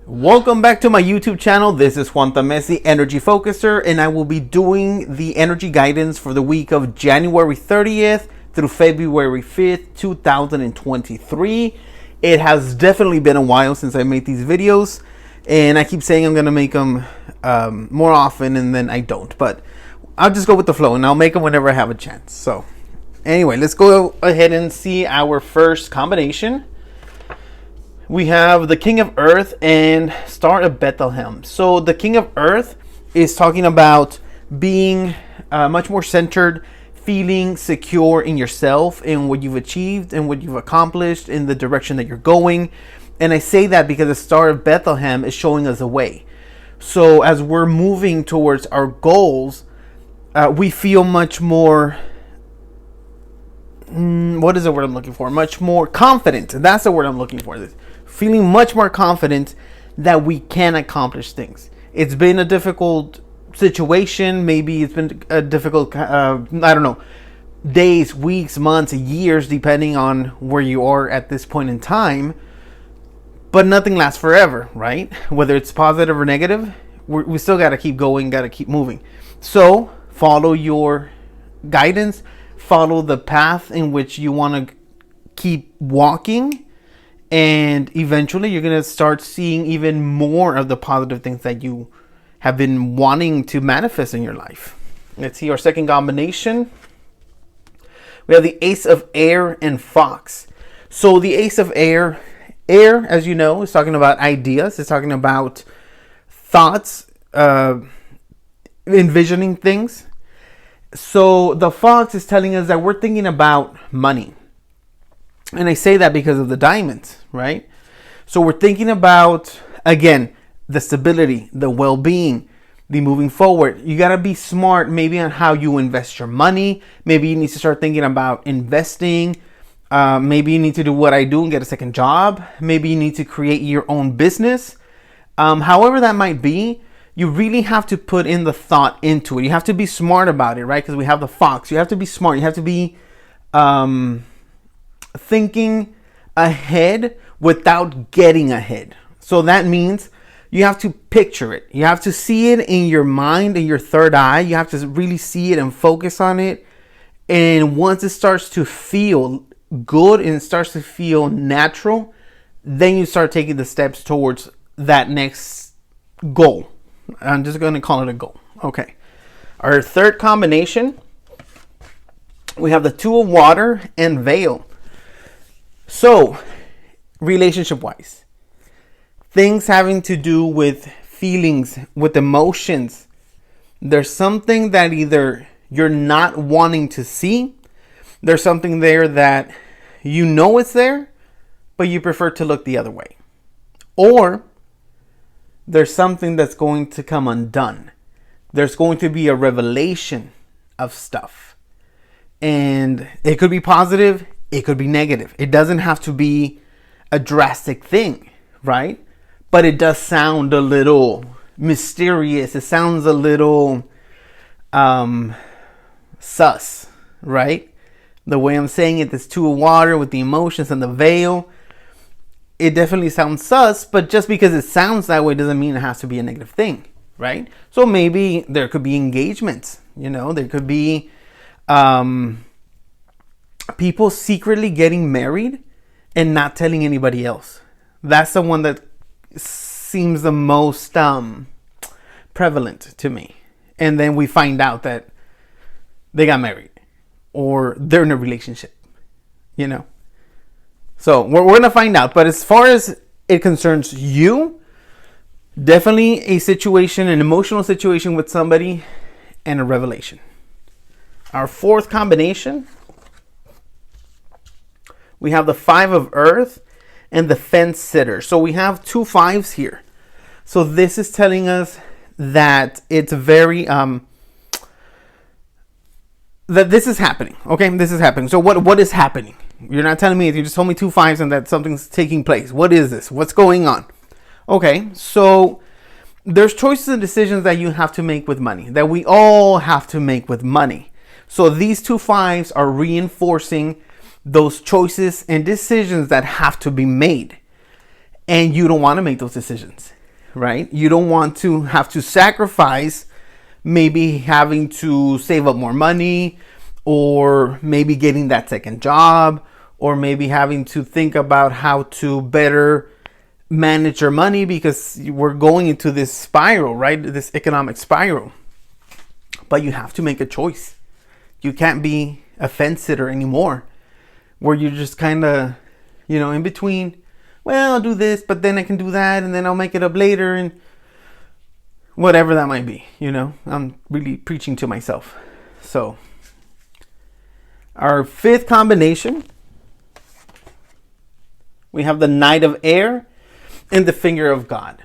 Welcome back to my YouTube channel. This is Juan Tamez, the Energy Focuser, and I will be doing the energy guidance for the week of January 30th through February 5th, 2023. It has definitely been a while since I made these videos, and I keep saying I'm going to make them more often, and then I don't. But I'll just go with the flow, and I'll make them whenever I have a chance. So anyway, let's go ahead and see our first combination. We have the King of Earth and Star of Bethlehem. So the King of Earth is talking about being much more centered, feeling secure in yourself, in what you've achieved and what you've accomplished, in the direction that you're going. And I say that because the Star of Bethlehem is showing us a way. So as we're moving towards our goals, we feel much more, what is the word I'm looking for? Much more confident. That's the word I'm looking for. Feeling much more confident that we can accomplish things. It's been a difficult situation. Maybe it's been a difficult, days, weeks, months, years, depending on where you are at this point in time. But nothing lasts forever, right? Whether it's positive or negative, we still got to keep going, got to keep moving. So follow your guidance, follow the path in which you want to keep walking. And eventually you're going to start seeing even more of the positive things that you have been wanting to manifest in your life. Let's see our second combination. We have the Ace of Air and Fox. So the Ace of Air, as you know, is talking about ideas. It's talking about thoughts, envisioning things. So the Fox is telling us that we're thinking about money. And I say that because of the diamonds, right? So we're thinking about, again, the stability, the well-being, the moving forward. You got to be smart maybe on how you invest your money. Maybe you need to start thinking about investing. Maybe you need to do what I do and get a second job. Maybe you need to create your own business. However that might be, you really have to put in the thought into it. You have to be smart about it, right? Because we have the Fox. You have to be smart. You have to be thinking ahead without getting ahead. So that means you have to picture it. You have to see it in your mind, in your third eye. You have to really see it and focus on it. And once it starts to feel good and it starts to feel natural, then you start taking the steps towards that next goal. I'm just going to call it a goal. Okay. Our third combination, we have the Two of Water and Veil. So, relationship-wise, things having to do with feelings, with emotions, there's something that either you're not wanting to see, there's something there that you know it's there, but you prefer to look the other way. Or, there's something that's going to come undone. There's going to be a revelation of stuff. And it could be positive. It could be negative. It doesn't have to be a drastic thing, right? But it does sound a little mysterious. It sounds a little sus, right? The way I'm saying it, this Two of Water with the emotions and the veil, it definitely sounds sus, but just because it sounds that way doesn't mean it has to be a negative thing, right? So maybe there could be engagements, there could be people secretly getting married and not telling anybody else. That's the one that seems the most prevalent to me. And then we find out that they got married or they're in a relationship, So we're going to find out. But as far as it concerns you, definitely a situation, an emotional situation with somebody and a revelation. Our fourth combination, we have the Five of Earth and the Fence Sitter. So we have two fives here. So this is telling us that it's very, that this is happening. Okay, this is happening. So what is happening? You're not telling me, you just told me two fives and that something's taking place. What is this? What's going on? Okay, so there's choices and decisions that you have to make with money, that we all have to make with money. So these two fives are reinforcing those choices and decisions that have to be made. And you don't want to make those decisions. right? You don't want to have to sacrifice maybe having to save up more money, or maybe getting that second job, or maybe having to think about how to better manage your money, because we're going into this spiral, right? This economic spiral. But you have to make a choice. You can't be a fence sitter anymore, where you're just kind of, in between. Well, I'll do this, but then I can do that, and then I'll make it up later, and whatever that might be. I'm really preaching to myself. So our fifth combination, we have the Knight of Air and the Finger of God.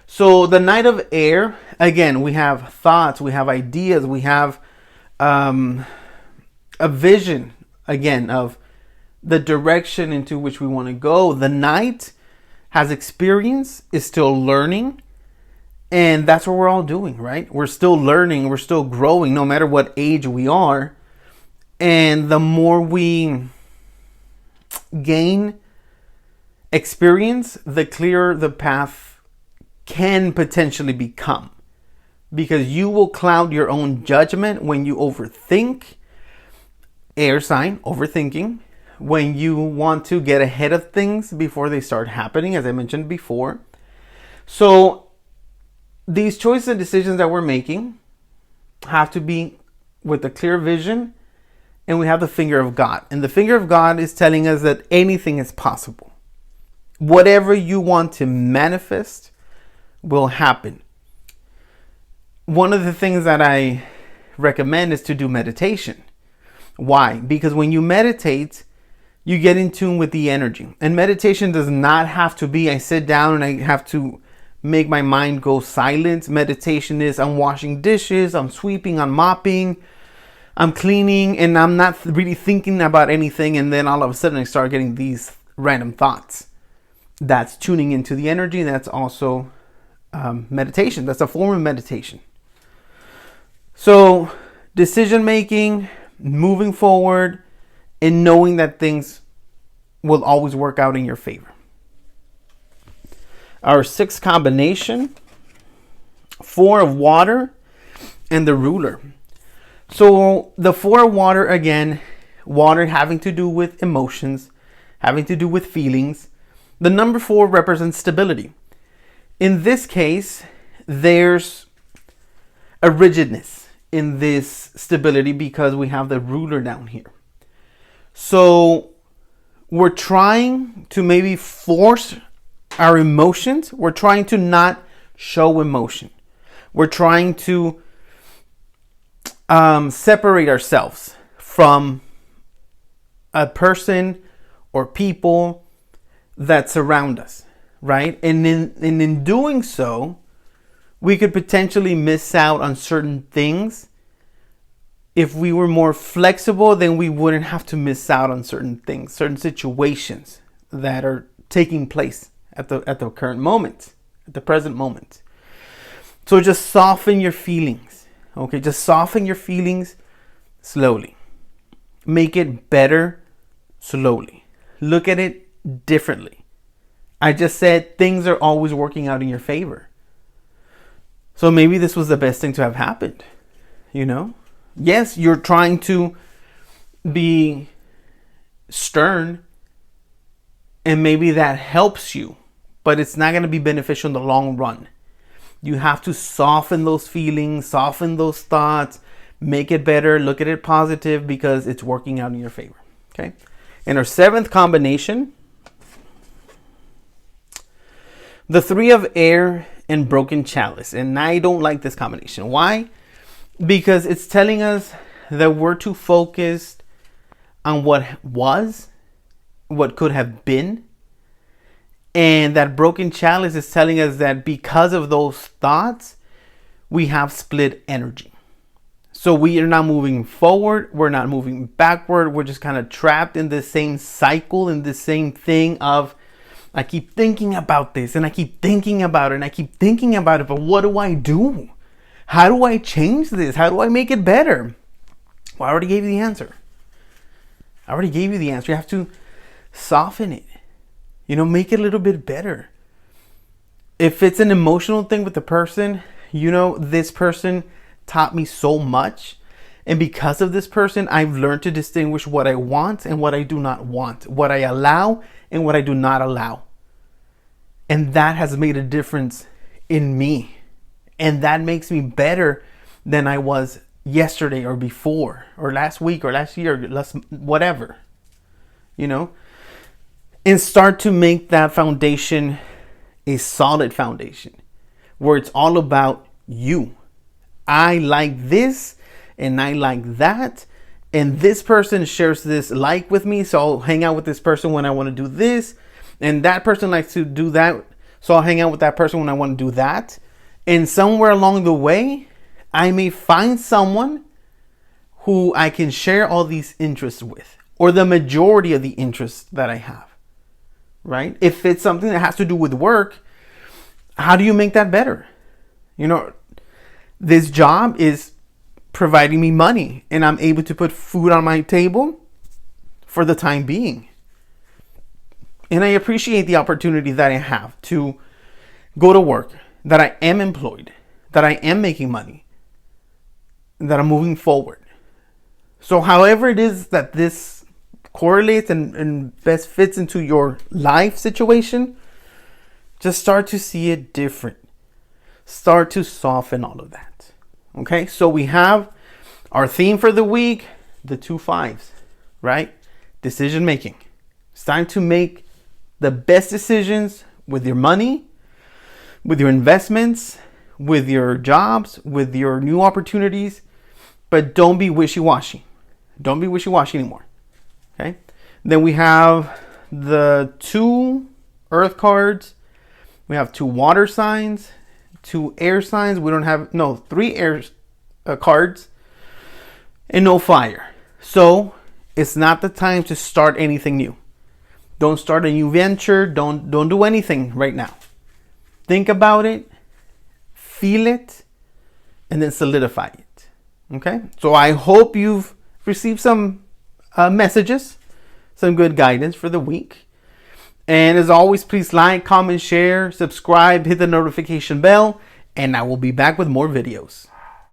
So the Knight of Air, again, we have thoughts, we have ideas, we have a vision, again, of the direction into which we want to go. The Knight has experience, is still learning, and that's what we're all doing, right? We're still learning, we're still growing, no matter what age we are. And the more we gain experience, the clearer the path can potentially become, because you will cloud your own judgment when you overthink. Air sign, overthinking, when you want to get ahead of things before they start happening, as I mentioned before. So these choices and decisions that we're making have to be with a clear vision, and we have the Finger of God. And the Finger of God is telling us that anything is possible. Whatever you want to manifest will happen. One of the things that I recommend is to do meditation. Why? Because when you meditate, you get in tune with the energy. And meditation does not have to be I sit down and I have to make my mind go silent. Meditation is I'm washing dishes, I'm sweeping, I'm mopping, I'm cleaning, and I'm not really thinking about anything, and then all of a sudden I start getting these random thoughts. That's tuning into the energy. That's also meditation. That's a form of meditation. So decision making, moving forward, and knowing that things will always work out in your favor. Our sixth combination, Four of Water and the Ruler. So the Four of Water, again, water having to do with emotions, having to do with feelings. The number 4 represents stability. In this case, there's a rigidness in this stability because we have the Ruler down here. So we're trying to maybe force our emotions. We're trying to not show emotion. We're trying to separate ourselves from a person or people that surround us, right? And in doing so, we could potentially miss out on certain things. If we were more flexible, then we wouldn't have to miss out on certain things, certain situations that are taking place at the current moment, at the present moment. So just soften your feelings, okay? Just soften your feelings slowly. Make it better slowly. Look at it differently. I just said things are always working out in your favor. So maybe this was the best thing to have happened, Yes, you're trying to be stern, and maybe that helps you, but it's not going to be beneficial in the long run. You have to soften those feelings, soften those thoughts, make it better, look at it positive, because it's working out in your favor. Okay. And our 7th combination, the Three of Air and Broken Chalice. And I don't like this combination. Why? Because it's telling us that we're too focused on what was, what could have been. And that Broken Chalice is telling us that because of those thoughts, we have split energy. So we are not moving forward. We're not moving backward. We're just kind of trapped in the same cycle, in the same thing of, I keep thinking about this and I keep thinking about it and I keep thinking about it. But what do I do? How do I change this? How do I make it better? Well, I already gave you the answer. You have to soften it. Make it a little bit better. If it's an emotional thing with the person, this person taught me so much. And because of this person, I've learned to distinguish what I want and what I do not want, what I allow and what I do not allow. And that has made a difference in me. And that makes me better than I was yesterday or before or last week or last year, whatever, and start to make that foundation a solid foundation where it's all about you. I like this and I like that. And this person shares this like with me. So I'll hang out with this person when I want to do this. And that person likes to do that. So I'll hang out with that person when I want to do that. And somewhere along the way, I may find someone who I can share all these interests with, or the majority of the interests that I have, right? If it's something that has to do with work, how do you make that better? This job is providing me money and I'm able to put food on my table for the time being. And I appreciate the opportunity that I have to go to work, that I am employed, that I am making money, that I'm moving forward. So however it is that this correlates and best fits into your life situation, just start to see it different. Start to soften all of that. Okay, so we have our theme for the week, the 2 5s, right? Decision making. It's time to make the best decisions with your money, with your investments, with your jobs, with your new opportunities, but don't be wishy-washy. Don't be wishy-washy anymore. Okay? Then we have the 2 earth cards. We have 2 water signs, 2 air signs. 3 air cards and no fire. So it's not the time to start anything new. Don't start a new venture. Don't do anything right now. Think about it, feel it, and then solidify it. Okay? So I hope you've received some messages, some good guidance for the week. And as always, please like, comment, share, subscribe, hit the notification bell, and I will be back with more videos.